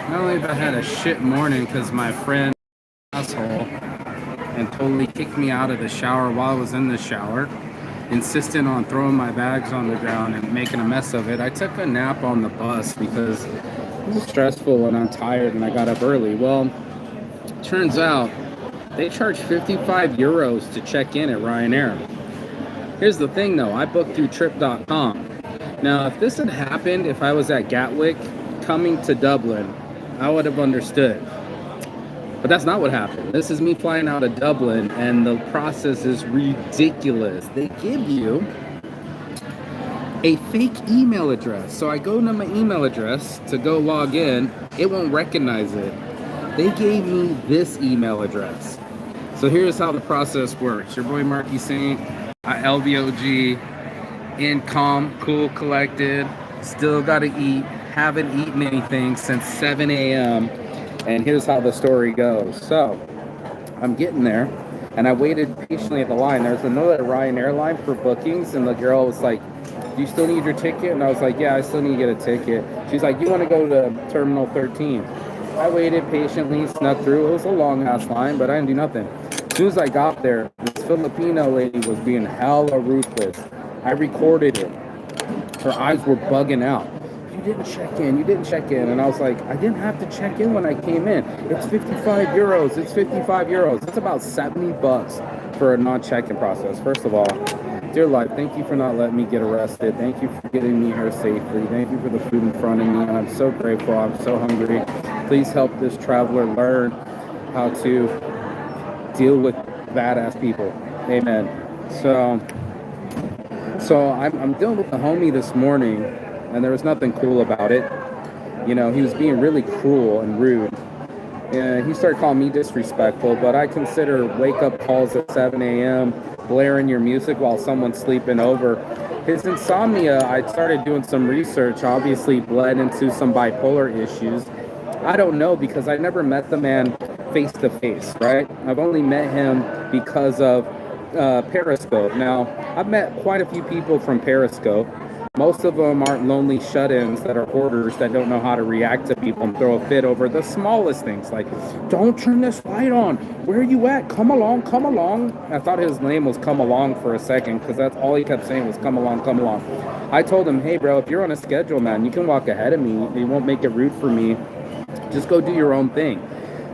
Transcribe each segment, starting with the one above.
Not only have I had a shit morning because my friend asshole and totally kicked me out of the shower while I was in the shower, insisting on throwing my bags on the ground and making a mess of it. I took a nap on the bus because it was stressful and I'm tired and I got up early. Well, turns out they charge 55 euros to check in at Ryanair. Here's the thing though, I booked through trip.com. Now, if this had happened, if I was at Gatwick coming to Dublin, I would have understood. But that's not what happened. This is me flying out of Dublin, and the process is ridiculous. They give you a fake email address. So I go to my email address to go log in, it won't recognize it. They gave me this email address. So here's how the process works. Your boy Marky Saint, LVOG, in calm, cool, collected, still gotta eat, haven't eaten anything since 7 a.m. And here's how the story goes. So I'm getting there and I waited patiently at the line. There's another Ryanair line for bookings, and the girl was like, do you still need your ticket? And I was like, yeah, I still need to get a ticket. She's like, you want to go to Terminal 13? I waited patiently, snuck through. It was a long ass line, but I didn't do nothing. As soon as I got there, this Filipino lady was being hella ruthless. I recorded it. Her eyes were bugging out. You didn't check in, you didn't check in. And I was like, I didn't have to check in when I came in. It's 55 euros, it's 55 euros. It's about 70 bucks for a non-check-in process. First of all, dear life, thank you for not letting me get arrested. Thank you for getting me here safely. Thank you for the food in front of me. I'm so grateful, I'm so hungry. Please help this traveler learn how to deal with badass people. Amen. So I'm dealing with the homie this morning, and there was nothing cool about it. You know, he was being really cruel and rude. And he started calling me disrespectful, but I consider wake-up calls at 7 a.m., blaring your music while someone's sleeping over. His insomnia, I started doing some research, obviously bled into some bipolar issues. I don't know, because I never met the man face-to-face, right? I've only met him because of Periscope. Now, I've met quite a few people from Periscope. Most of them aren't lonely shut-ins that are hoarders that don't know how to react to people and throw a fit over the smallest things, like, don't turn this light on. Where are you at? Come along, come along. I thought his name was Come Along for a second, because that's all he kept saying was come along, come along. I told him, hey, bro, if you're on a schedule, man, you can walk ahead of me. It won't make it rude for me. Just go do your own thing.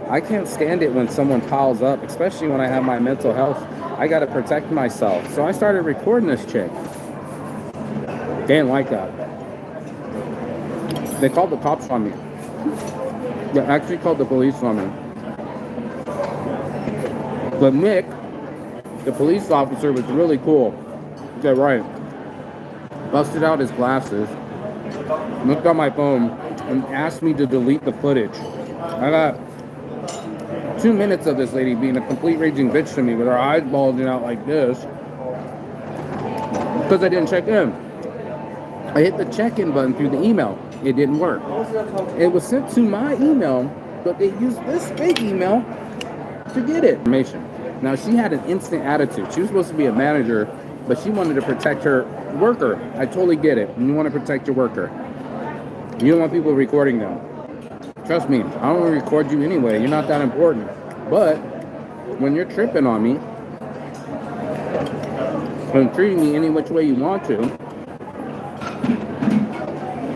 I can't stand it when someone piles up, especially when I have my mental health. I got to protect myself. So I started recording this chick. They didn't like that. They called the cops on me. They actually called the police on me. But Nick, the police officer, was really cool. He said, right. Busted out his glasses, looked on my phone, and asked me to delete the footage. I got 2 minutes of this lady being a complete raging bitch to me with her eyes bulging out like this because I didn't check in. I hit the check-in button through the email. It didn't work. It was sent to my email, but they used this fake email to get it. Now, she had an instant attitude. She was supposed to be a manager, but she wanted to protect her worker. I totally get it. You want to protect your worker. You don't want people recording them. Trust me, I don't want to record you anyway. You're not that important. But when you're tripping on me and treating me any which way you want to,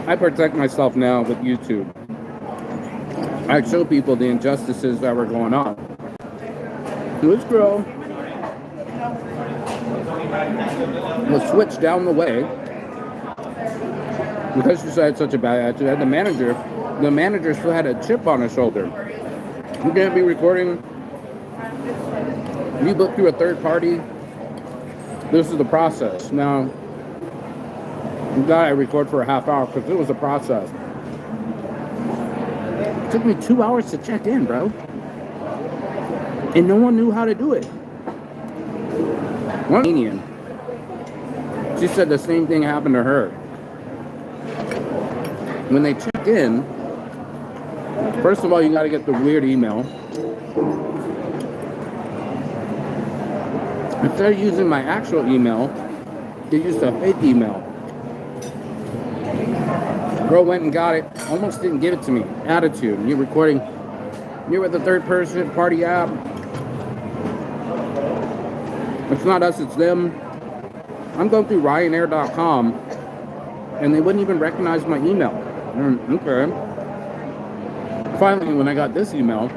I protect myself now with YouTube. I show people the injustices that were going on. This girl was switched down the way because she had such a bad attitude. And the manager still had a chip on his shoulder. You can't be recording. You book through a third party. This is the process. Now, you gotta record for a half hour because it was a process. It took me 2 hours to check in, bro. And no one knew how to do it. One Indian, she said the same thing happened to her. When they check in, first of all, you got to get the weird email. Instead of using my actual email, they used a fake email. Girl went and got it, almost didn't give it to me. Attitude. You're recording. You're with the third person party app. It's not us, it's them. I'm going through Ryanair.com and they wouldn't even recognize my email. Okay. Finally, when I got this email,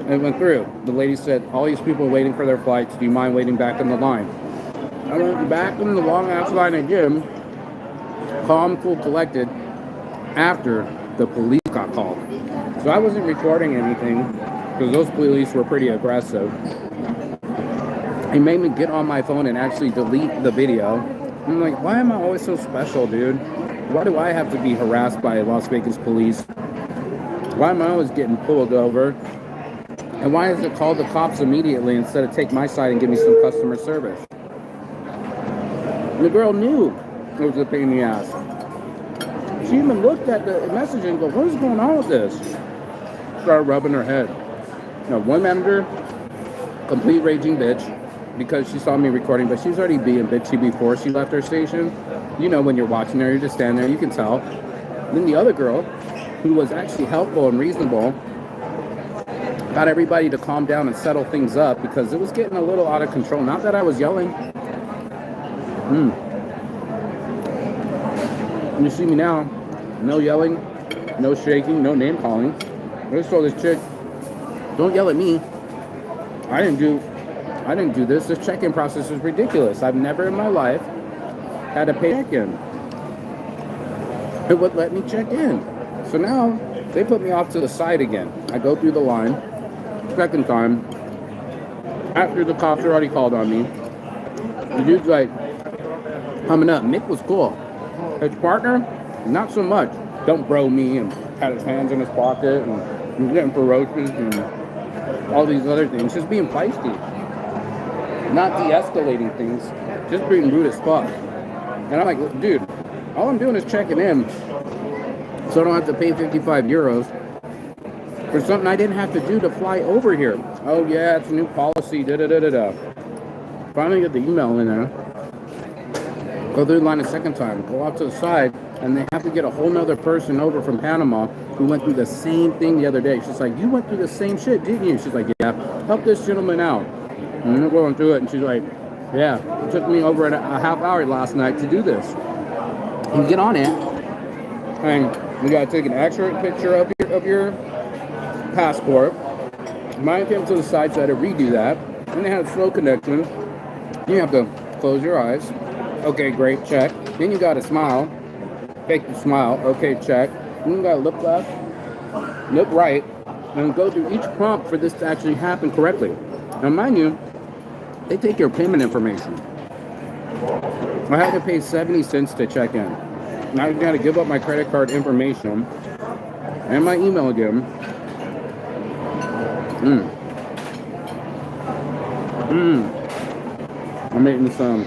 it went through. The lady said, all these people are waiting for their flights. Do you mind waiting back in the line? I went back in the long ass line again, calm, cool, collected, after the police got called. So I wasn't recording anything because those police were pretty aggressive. He made me get on my phone and actually delete the video. I'm like, why am I always so special, dude? Why do I have to be harassed by Las Vegas police? Why am I always getting pulled over? And why is it called the cops immediately instead of take my side and give me some customer service? And the girl knew it was a pain in the ass. She even looked at the message and go, what is going on with this? Started rubbing her head. One manager, complete raging bitch, because she saw me recording, but she was already being bitchy before she left her station. You know, when you're watching her, you just stand there, you can tell. And then the other girl, who was actually helpful and reasonable, got everybody to calm down and settle things up because it was getting a little out of control. Not that I was yelling. And you see me now, no yelling, no shaking, no name calling. I just told this chick, don't yell at me. I didn't do this. This check-in process is ridiculous. I've never in my life had to pay check-in. It would let me check in. So now they put me off to the side again. I go through the line, second time, after the cops already called on me. The dude's like, coming up. Mick was cool. His partner, not so much. Don't bro me and had his hands in his pocket and getting ferocious and all these other things. Just being feisty. Not de-escalating things. Just being rude as fuck. And I'm like, dude, all I'm doing is checking in so I don't have to pay 55 euros for something I didn't have to do to fly over here. Oh yeah, it's a new policy, da-da-da-da-da. Finally get the email in there. Go through the line a second time, go out to the side, and they have to get a whole nother person over from Panama who went through the same thing the other day. She's like, you went through the same shit, didn't you? She's like, yeah, help this gentleman out. And we're going through it, and she's like, yeah, it took me over a half hour last night to do this. You get on it, and you gotta take an accurate picture of your passport. Mine came to the side, so I had to redo that. And they had a slow connection. You have to close your eyes. Okay, great, check. Then you gotta smile. Fake the smile. Okay, check. Then you gotta look left, look right, and go through each prompt for this to actually happen correctly. Now, mind you, they take your payment information. I had to pay 70 cents to check in. Now I gotta give up my credit card information and my email again. I'm eating some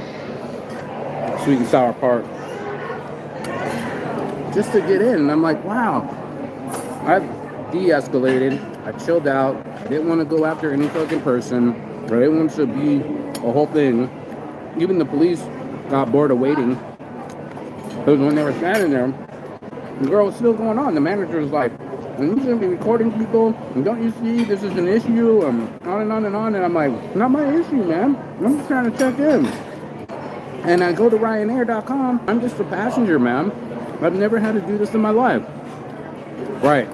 sweet and sour pork just to get in. And I'm like, wow, I've de-escalated. I chilled out. I didn't want to go after any fucking person. I didn't want to be a whole thing. Even the police got bored of waiting. Because when they were standing there, the girl was still going on. The manager was like, and you shouldn't be recording people, and don't you see this is an issue, on and on and on. And I'm like, not my issue, man. I'm just trying to check in. And I go to Ryanair.com. I'm just a passenger, man. I've never had to do this in my life. Right.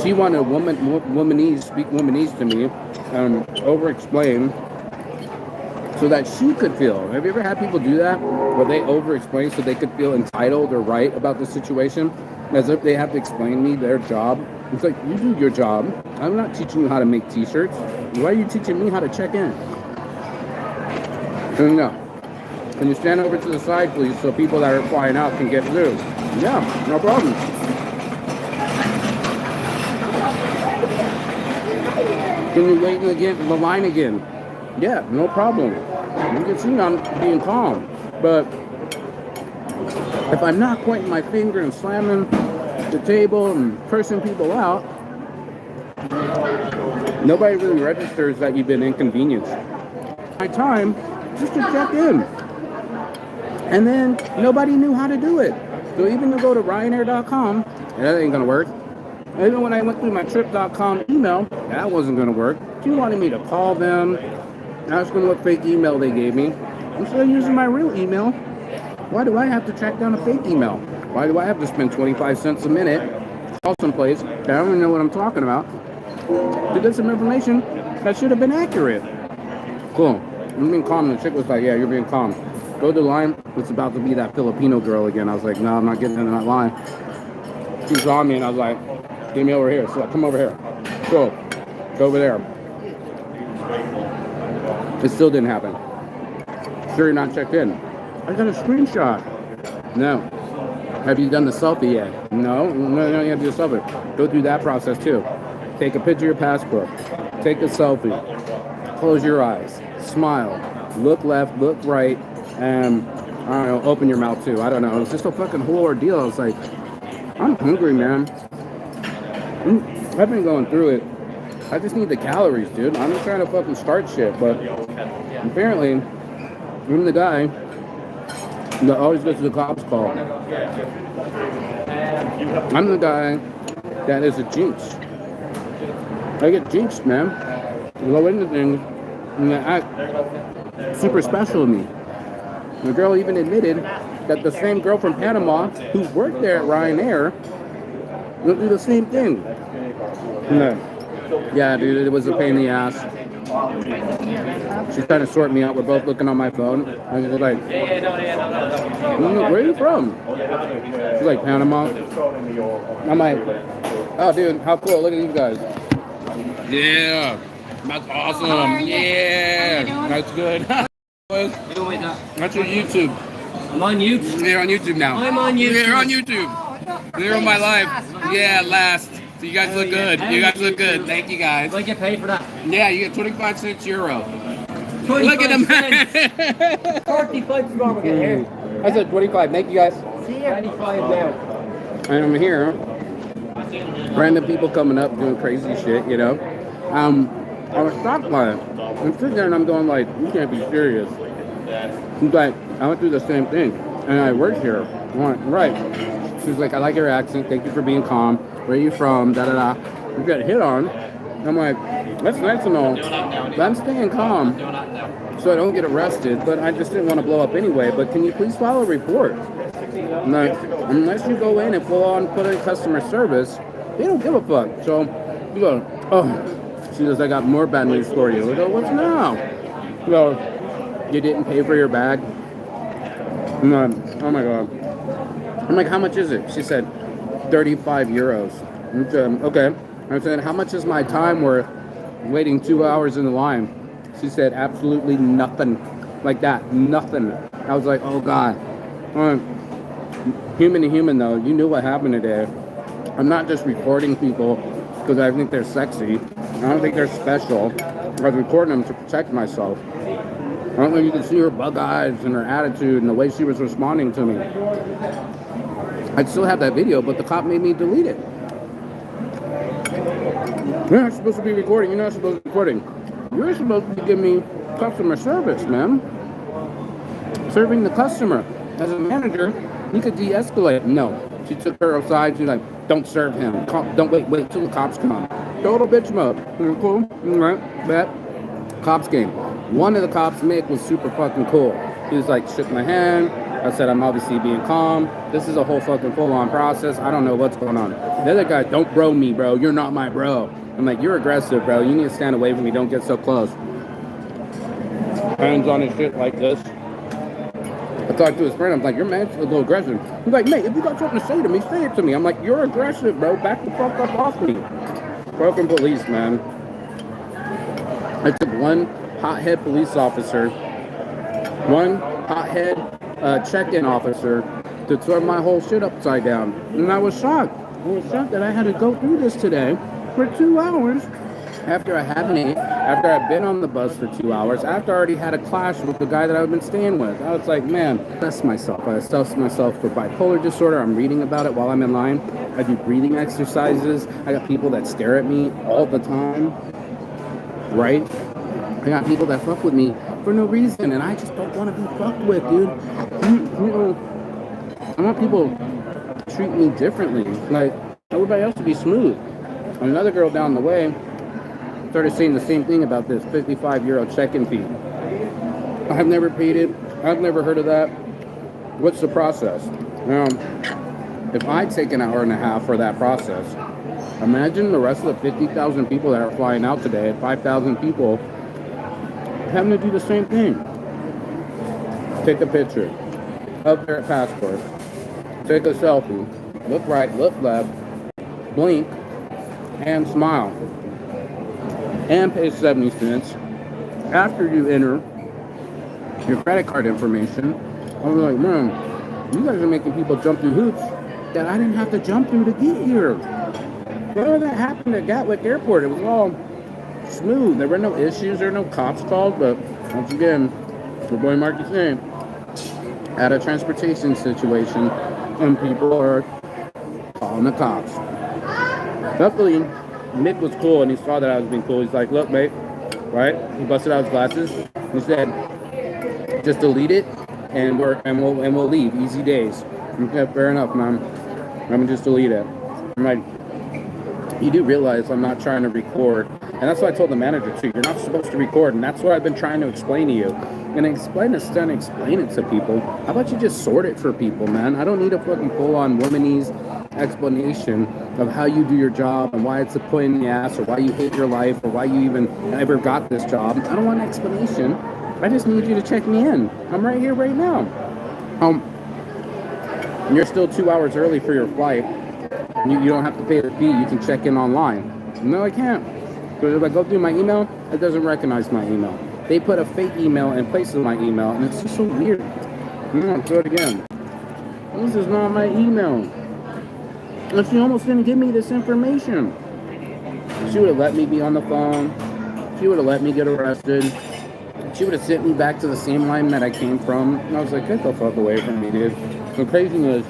She wanted speak womanese to me, over-explain, so that she could feel. Have you ever had people do that? Where they over-explain so they could feel entitled or right about the situation? As if they have to explain me their job. It's like, you do your job. I'm not teaching you how to make t-shirts. Why are you teaching me how to check in? No. Can you stand over to the side, please, so people that are flying out can get through? Yeah, no problem. Can you wait in the line again? Yeah, no problem. You can see I'm being calm. But if I'm not pointing my finger and slamming the table and cursing people out, nobody really registers that you've been inconvenienced. My time just to check in. And then nobody knew how to do it. So even to go to Ryanair.com, that ain't gonna work. Even when I went through my trip.com email, that wasn't gonna work. She wanted me to call them, ask them what fake email they gave me. Instead of using my real email, why do I have to track down a fake email? Why do I have to spend 25 cents a minute, call someplace that I don't even know what I'm talking about, to get some information that should have been accurate? Cool. I'm being calm, and the chick was like, yeah, you're being calm. Go to the line, it's about to be that Filipino girl again. I was like, no, I'm not getting in that line. She saw me, and I was like, get me over here. She's like, come over here. Go over there. It still didn't happen. Sure, you're not checked in. I got a screenshot. No. Have you done the selfie yet? No, you have to do a selfie. Go through that process too. Take a picture of your passport. Take a selfie. Close your eyes. Smile. Look left, look right, and I don't know, open your mouth too. I don't know. It was just a fucking whole ordeal. I was like, I'm hungry, man. I've been going through it. I just need the calories, dude. I'm just trying to fucking start shit, but apparently, I'm the guy that always gets the cops call. I'm the guy that is a jinx. I get jinxed, man. Go into things and they act super special to me. The girl even admitted that the same girl from Panama who worked there at Ryanair would do the same thing. Yeah, dude, it was a pain in the ass. She's trying to sort me out. We're both looking on my phone. I was like, where are you from? She's like, Panama. I'm like, oh, dude, how cool. Look at these guys. Yeah, that's awesome. Yeah, that's good. That's your YouTube. I'm on YouTube. You're on YouTube now. I'm on YouTube. You're on YouTube. You're on my life. Yeah, last. So you guys look good. You guys look good. Thank you guys. Do I get paid for that? Yeah, you get 25 cents euro. 25 Look at them. cents. 45 is what we're getting here. I said 25. Thank you guys. See you. 25 now. And I'm here. Random people coming up doing crazy shit, you know. I was shocked by it. I'm sitting there and I'm going like, you can't be serious. She's like, I went through the same thing. And I work here. I went, right. She's like, I like your accent. Thank you for being calm. Where are you from? Da da da. You got hit on. I'm like, that's nice to know. But I'm staying calm so I don't get arrested. But I just didn't want to blow up anyway. But can you please file a report? I'm like, unless you go in and full on put in customer service, they don't give a fuck. So you go, oh. She goes, I got more bad news for you. I go, what's now? You go, you didn't pay for your bag? I'm like, oh my God. I'm like, how much is it? She said, 35 euros. I said, okay. I said, how much is my time worth waiting 2 hours in the line? She said, absolutely nothing. Like that, nothing. I was like, oh God. Human to human though, you knew what happened today. I'm not just recording people because I think they're sexy. I don't think they're special. I was recording them to protect myself. I don't know if you can see her bug eyes and her attitude and the way she was responding to me. I still have that video, but the cop made me delete it. You're not supposed to be recording. You're not supposed to be recording. You're supposed to be giving me customer service, man. Serving the customer. As a manager, you could de-escalate. No. She took her aside. She's like, don't serve him. Don't wait till the cops come. Total bitch mode. Cool. Right. That cops game. One of the cops, Mick, was super fucking cool. He was like, shook my hand. I said, I'm obviously being calm. This is a whole fucking full-on process. I don't know what's going on. The other guy, don't bro me, bro. You're not my bro. I'm like, you're aggressive, bro. You need to stand away from me. Don't get so close. Hands on his shit like this. I talked to his friend. I'm like, your man's a little aggressive. He's like, mate, if you got something to say to me, say it to me. I'm like, you're aggressive, bro. Back the fuck up off me. Broken police, man. I took one hothead police officer, one hothead check-in officer to turn my whole shit upside down. And I was shocked. I was shocked that I had to go through this today for 2 hours after I hadn't ate, after I'd been on the bus for 2 hours, after I already had a clash with the guy that I've been staying with. I was like, man, that's myself. I assess myself for bipolar disorder. I'm reading about it while I'm in line. I do breathing exercises. I got people that stare at me all the time, right? I got people that fuck with me for no reason, and I just don't want to be fucked with, dude. You know, I want people treat me differently. Like, everybody else would be smooth. Another girl down the way started saying the same thing about this 55-euro check-in fee. I've never paid it. I've never heard of that. What's the process? Now, if I take an hour and a half for that process, imagine the rest of the 50,000 people that are flying out today, 5,000 people, having to do the same thing. Take a picture of their passport, take a selfie, look right, look left, blink, and smile, and pay 70 cents after you enter your credit card information. I was like, man, you guys are making people jump through hoops that I didn't have to jump through to get here. Whatever that happened at Gatwick Airport, it was all smooth. There were no issues, there were no cops called, but once again, the boy Mark is saying, at a transportation situation, and people are calling the cops. Luckily, Nick was cool, and he saw that I was being cool. He's like, look, mate, right? He busted out his glasses. He said, just delete it, and we'll leave. Easy days. Okay, fair enough, man. I'm gonna just delete it. I'm like, you do realize I'm not trying to record, and that's what I told the manager too. You're not supposed to record, and that's what I've been trying to explain to you. And explain it to people. How about you just sort it for people, man? I don't need a fucking full-on womanese explanation of how you do your job and why it's a pain in the ass, or why you hate your life, or why you even ever got this job. I don't want an explanation. I just need you to check me in. I'm right here, right now. You're still 2 hours early for your flight. You don't have to pay the fee. You can check in online. No, I can't. Because if I go through my email, it doesn't recognize my email. They put a fake email in place of my email, and it's just so weird. I'll do it again. This is not my email. And she almost didn't give me this information. She would have let me be on the phone. She would have let me get arrested. She would have sent me back to the same line that I came from. And I was like, get the fuck away from me, dude. The craziness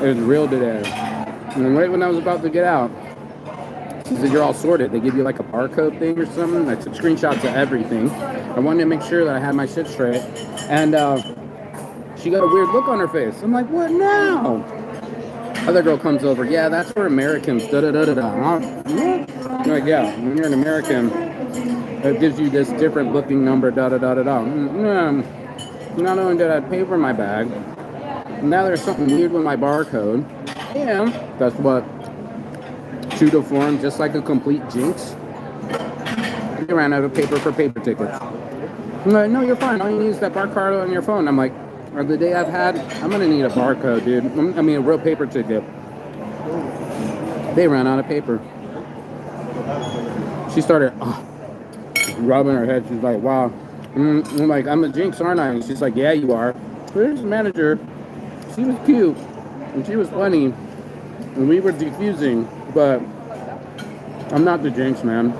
is real today. And right when I was about to get out, she said, you're all sorted. They give you like a barcode thing or something. I took screenshots of everything. I wanted to make sure that I had my shit straight. And she got a weird look on her face. I'm like, what now? Other girl comes over. Yeah, that's for Americans. Da-da-da-da-da. I'm like, yeah, when you're an American, it gives you this different booking number. Da-da-da-da-da. Not only did I pay for my bag, now there's something weird with my barcode. And that's what true to form, just like a complete jinx. They ran out of paper for paper tickets. I'm like, no, you're fine. All you need is that barcode on your phone. I'm like, or the day I've had, I'm gonna need a barcode, dude. I mean, a real paper ticket. They ran out of paper. She started rubbing her head. She's like, wow. I'm like, I'm a jinx, aren't I? And she's like, yeah, you are. Where's the manager? She was cute, and she was funny, and we were defusing, but I'm not the jinx, man.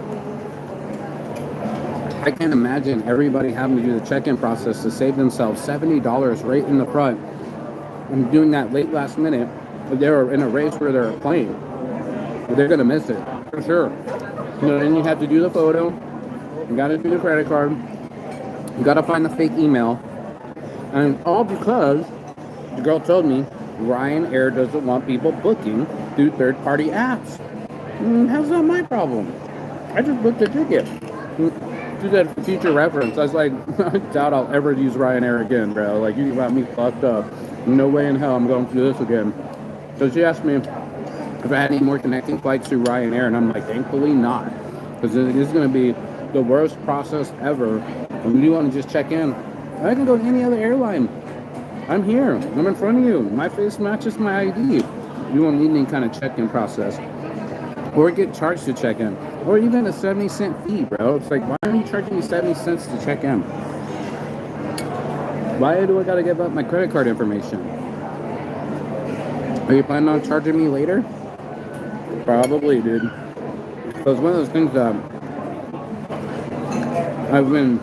I can't imagine everybody having to do the check-in process to save themselves $70 right in the front, and doing that late last minute. They were in a race where they're playing. They're gonna miss it for sure. You know, then you have to do the photo. You gotta do the credit card. You gotta find the fake email, and all because the girl told me Ryanair doesn't want people booking through third-party apps. How's that my problem? I just booked a ticket. Do that for future reference. I was like, I doubt I'll ever use Ryanair again, bro. Like, you got me fucked up. No way in hell I'm going through this again. So she asked me if I had any more connecting flights through Ryanair, and I'm like, thankfully not. Because it is going to be the worst process ever. When you want to just check in, I can go to any other airline. I'm here. I'm in front of you. My face matches my ID. You won't need any kind of check-in process. Or get charged to check in. Or even a 70-cent fee, bro. It's like, why are you charging me 70 cents to check in? Why do I gotta give up my credit card information? Are you planning on charging me later? Probably, dude. So it's one of those things that I've been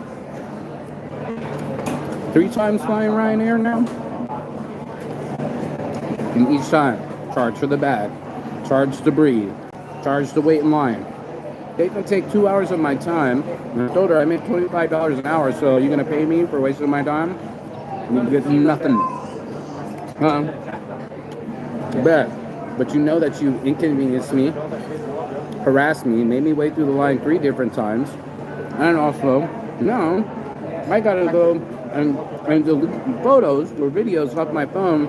3 times flying Ryanair now. And each time, charge for the bag, charge to breathe, charge to wait in line. They can take 2 hours of my time. And I told her I make $25 an hour, so you're gonna pay me for wasting my time? You get nothing. Bet. But you know that you inconvenienced me, harassed me, made me wait through the line 3 different times. And also, no, I gotta go and delete photos or videos off my phone.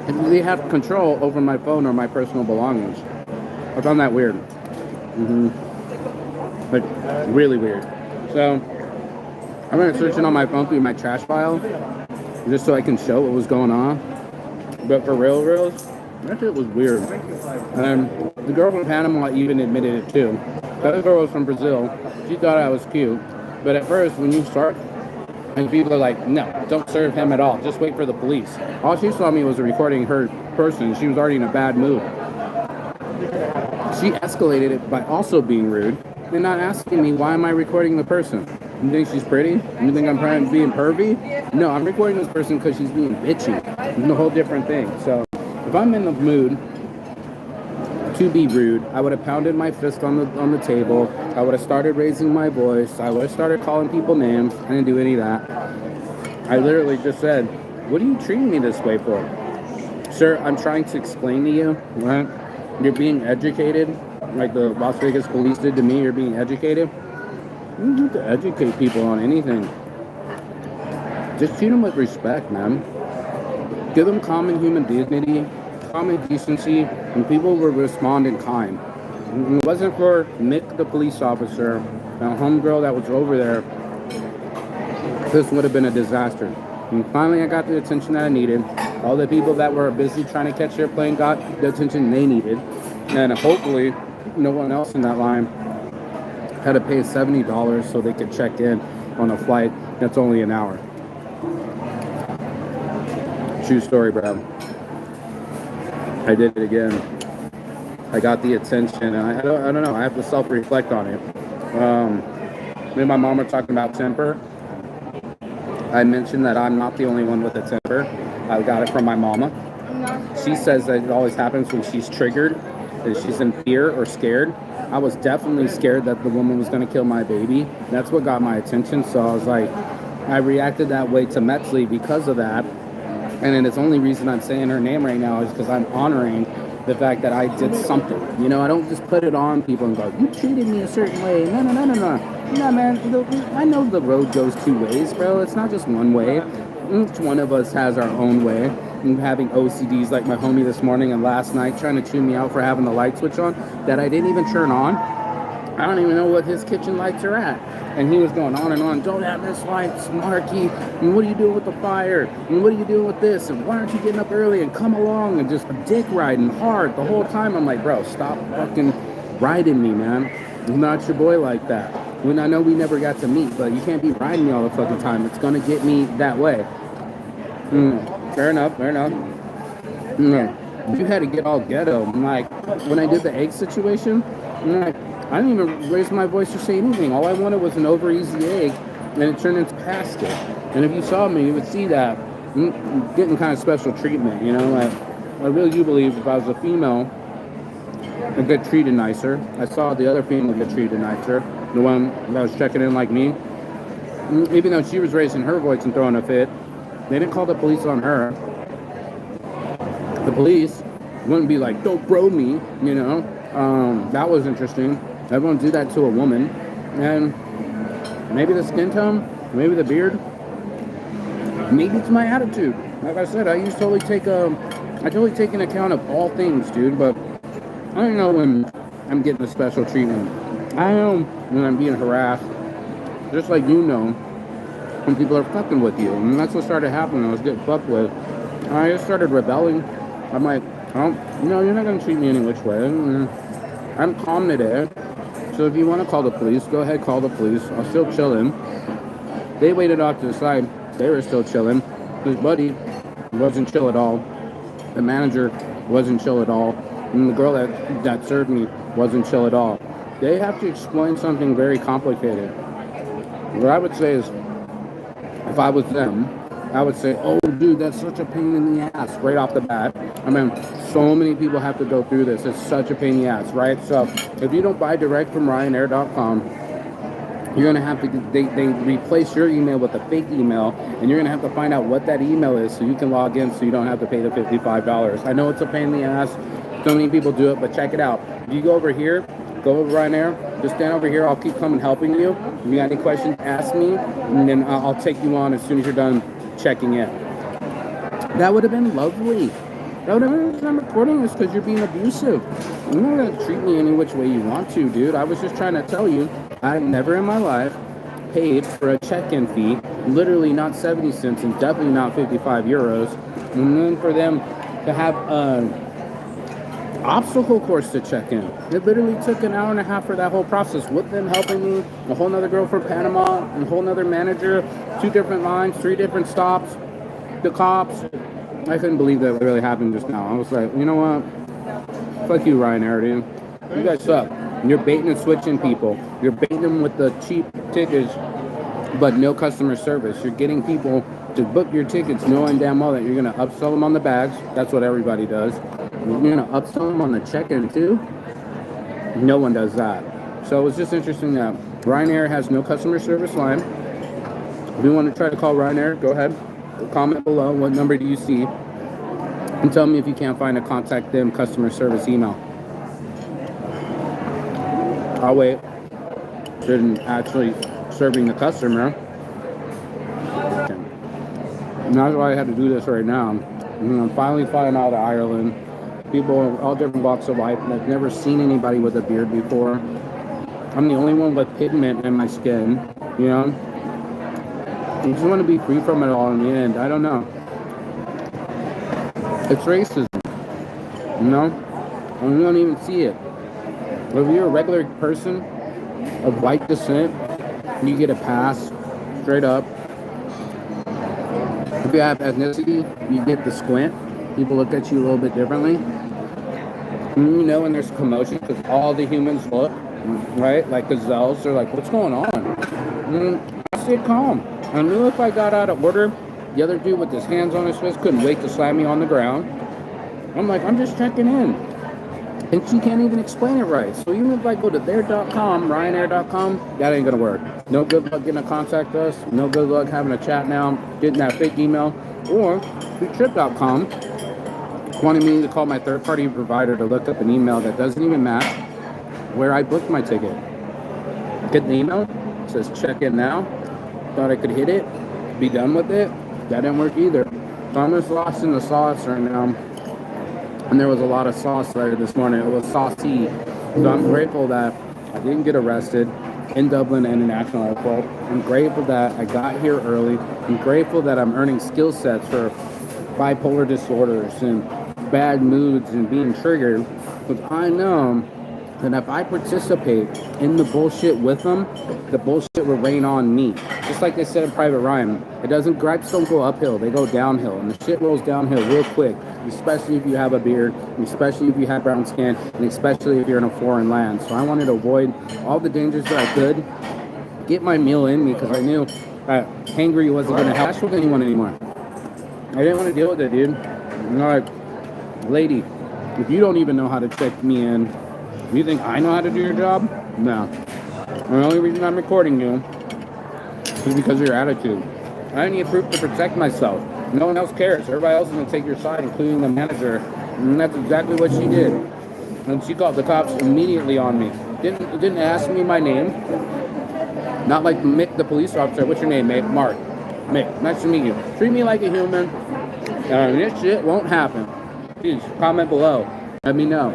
And they have control over my phone or my personal belongings. I found that weird. Like, really weird. So, I'm gonna search it on my phone through my trash file, just so I can show what was going on. But for real, that shit was weird. And the girl from Panama even admitted it too. The other girl was from Brazil. She thought I was cute. But at first, when you start, and people are like, no, don't serve him at all. Just wait for the police. All she saw me was recording her person. She was already in a bad mood. She escalated it by also being rude and not asking me, why am I recording the person? You think she's pretty? You think I'm trying to be pervy? No, I'm recording this person because she's being bitchy. It's a whole different thing. So if I'm in the mood to be rude, I would have pounded my fist on the table. I would have started raising my voice. I would have started calling people names. I didn't do any of that. I literally just said, what are you treating me this way for? Sir, I'm trying to explain to you, right? You're being educated, like the Las Vegas police did to me. You're being educated. You don't have to educate people on anything. Just treat them with respect, man. Give them common human dignity, common decency, and people will respond in kind. If it wasn't for Mick, the police officer, and a homegirl that was over there, this would have been a disaster. And finally, I got the attention that I needed. All the people that were busy trying to catch their plane got the attention they needed. And hopefully, no one else in that line had to pay $70 so they could check in on a flight that's only an hour. True story, bro. I did it again. I got the attention, and I don't know. I have to self-reflect on it. Me and my mom were talking about temper. I mentioned that I'm not the only one with a temper. I got it from my mama. She says that it always happens when she's triggered, that she's in fear or scared. I was definitely scared that the woman was going to kill my baby. That's what got my attention. So I was like, I reacted that way to Metzley because of that. And then it's the only reason I'm saying her name right now is because I'm honoring the fact that I did something. You know, I don't just put it on people and go, you treated me a certain way. No. No, man, I know the road goes 2 ways, bro. It's not just one way. Each one of us has our own way. And having OCDs like my homie this morning and last night trying to tune me out for having the light switch on that I didn't even turn on. I don't even know what his kitchen lights are at. And he was going on and on, don't have this lights, Marky, and what are you doing with the fire? And what are you doing with this? And why aren't you getting up early and come along? And just dick riding hard the whole time. I'm like, bro, stop fucking riding me, man. I'm not your boy like that. When I know we never got to meet, but you can't be riding me all the fucking time. It's gonna get me that way. Fair enough. You had to get all ghetto. I'm like, when I did the egg situation, I'm like, I didn't even raise my voice or say anything. All I wanted was an over easy egg, and it turned into pasty. And if you saw me, you would see that I'm getting kind of special treatment, you know? Like, I really do believe if I was a female, I'd get treated nicer. I saw the other female get treated nicer, the one that was checking in like me. Even though she was raising her voice and throwing a fit, they didn't call the police on her. The police wouldn't be like, don't bro me, you know? That was interesting. Everyone do that to a woman. And maybe the skin tone, maybe the beard, maybe it's my attitude. Like I said, I totally take into account of all things, dude, but I don't know when I'm getting a special treatment. I know when I'm being harassed, just like you know, when people are fucking with you. And that's what started happening. I was getting fucked with. I just started rebelling. I'm like, oh, no, you're not going to treat me any which way. I'm calm today. So if you want to call the police, go ahead, call the police. I'll still chill in. They waited off to the side. They were still chilling. His buddy wasn't chill at all. The manager wasn't chill at all. And the girl that served me wasn't chill at all. They have to explain something very complicated. What I would say is, if I was them, I would say, oh, dude, that's such a pain in the ass right off the bat. I mean, so many people have to go through this. It's such a pain in the ass, right? So if you don't buy direct from Ryanair.com, You're gonna have to they replace your email with a fake email, and you're gonna have to find out what that email is so you can log in, so you don't have to pay the $55. I know it's a pain in the ass. So many people do it, but check it out. If you go over here, go over right there, just stand over here. I'll keep coming helping you. If you got any questions, ask me, and then I'll take you on as soon as you're done checking in. That would have been lovely. That would have been, I'm recording this because you're being abusive. You're not gonna treat me any which way you want to, dude. I was just trying to tell you, I've never in my life paid for a check-in fee, literally not 70 cents and definitely not 55 euros. And then for them to have an obstacle course to check in. It literally took an hour and a half for that whole process, with them helping me, a whole nother girl from Panama, a whole nother manager, 2 different lines, 3 different stops, the cops. I couldn't believe that really happened just now. I was like, you know what? Fuck you, Ryanair, dude. You guys suck. You're baiting and switching people. You're baiting them with the cheap tickets, but no customer service. You're getting people to book your tickets knowing damn well that you're going to upsell them on the bags. That's what everybody does. You're going to upsell them on the check-in too. No one does that. So it was just interesting that Ryanair has no customer service line. If you want to try to call Ryanair, go ahead. Comment below what number do you see, and tell me if you can't find a contact them customer service email. I'll wait. Shouldn't actually serving the customer. And that's why I had to do this right now. I'm finally flying out of Ireland. People of all different walks of life. I've never seen anybody with a beard before. I'm the only one with pigment in my skin, you know? I just want to be free from it all in the end. I don't know. It's racism, you know? And you don't even see it. If you're a regular person of white descent, you get a pass, straight up. If you have ethnicity, you get the squint. People look at you a little bit differently. And you know when there's commotion, because all the humans look, right? Like gazelles. They're like, what's going on? And I stayed calm. I knew if I got out of order, the other dude with his hands on his fist couldn't wait to slam me on the ground. I'm like, I'm just checking in. And she can't even explain it right. So even if I go to their.com, Ryanair.com, that ain't gonna work. No good luck getting to contact us. No good luck having a chat now, getting that fake email. Or trip.com wanting me to call my third-party provider to look up an email that doesn't even match where I booked my ticket. Get the email, it says check in now. Thought I could hit it, be done with it. That didn't work either. So I'm just lost in the sauce right now. And there was a lot of sauce there this morning. It was saucy. So I'm grateful that I didn't get arrested in Dublin International Airport. I'm grateful that I got here early. I'm grateful that I'm earning skill sets for bipolar disorders and bad moods and being triggered. Because I know that if I participate in the bullshit with them, the bullshit will rain on me. Just like they said in Private Ryan, gripes don't go uphill, they go downhill. And the shit rolls downhill real quick, especially if you have a beard, especially if you have brown skin, and especially if you're in a foreign land. So I wanted to avoid all the dangers that I could, get my meal in me, because I knew that hangry wasn't going to hash with anyone anymore. I didn't want to deal with it, dude. You know, like, lady, if you don't even know how to check me in, you think I know how to do your job? No. The only reason I'm recording you is because of your attitude. I need proof to protect myself. No one else cares. Everybody else is going to take your side, including the manager. And that's exactly what she did. And she called the cops immediately on me. Didn't ask me my name. Not like Mick, the police officer. What's your name, mate? Mark. Mick, nice to meet you. Treat me like a human. This shit won't happen. Please, comment below. Let me know.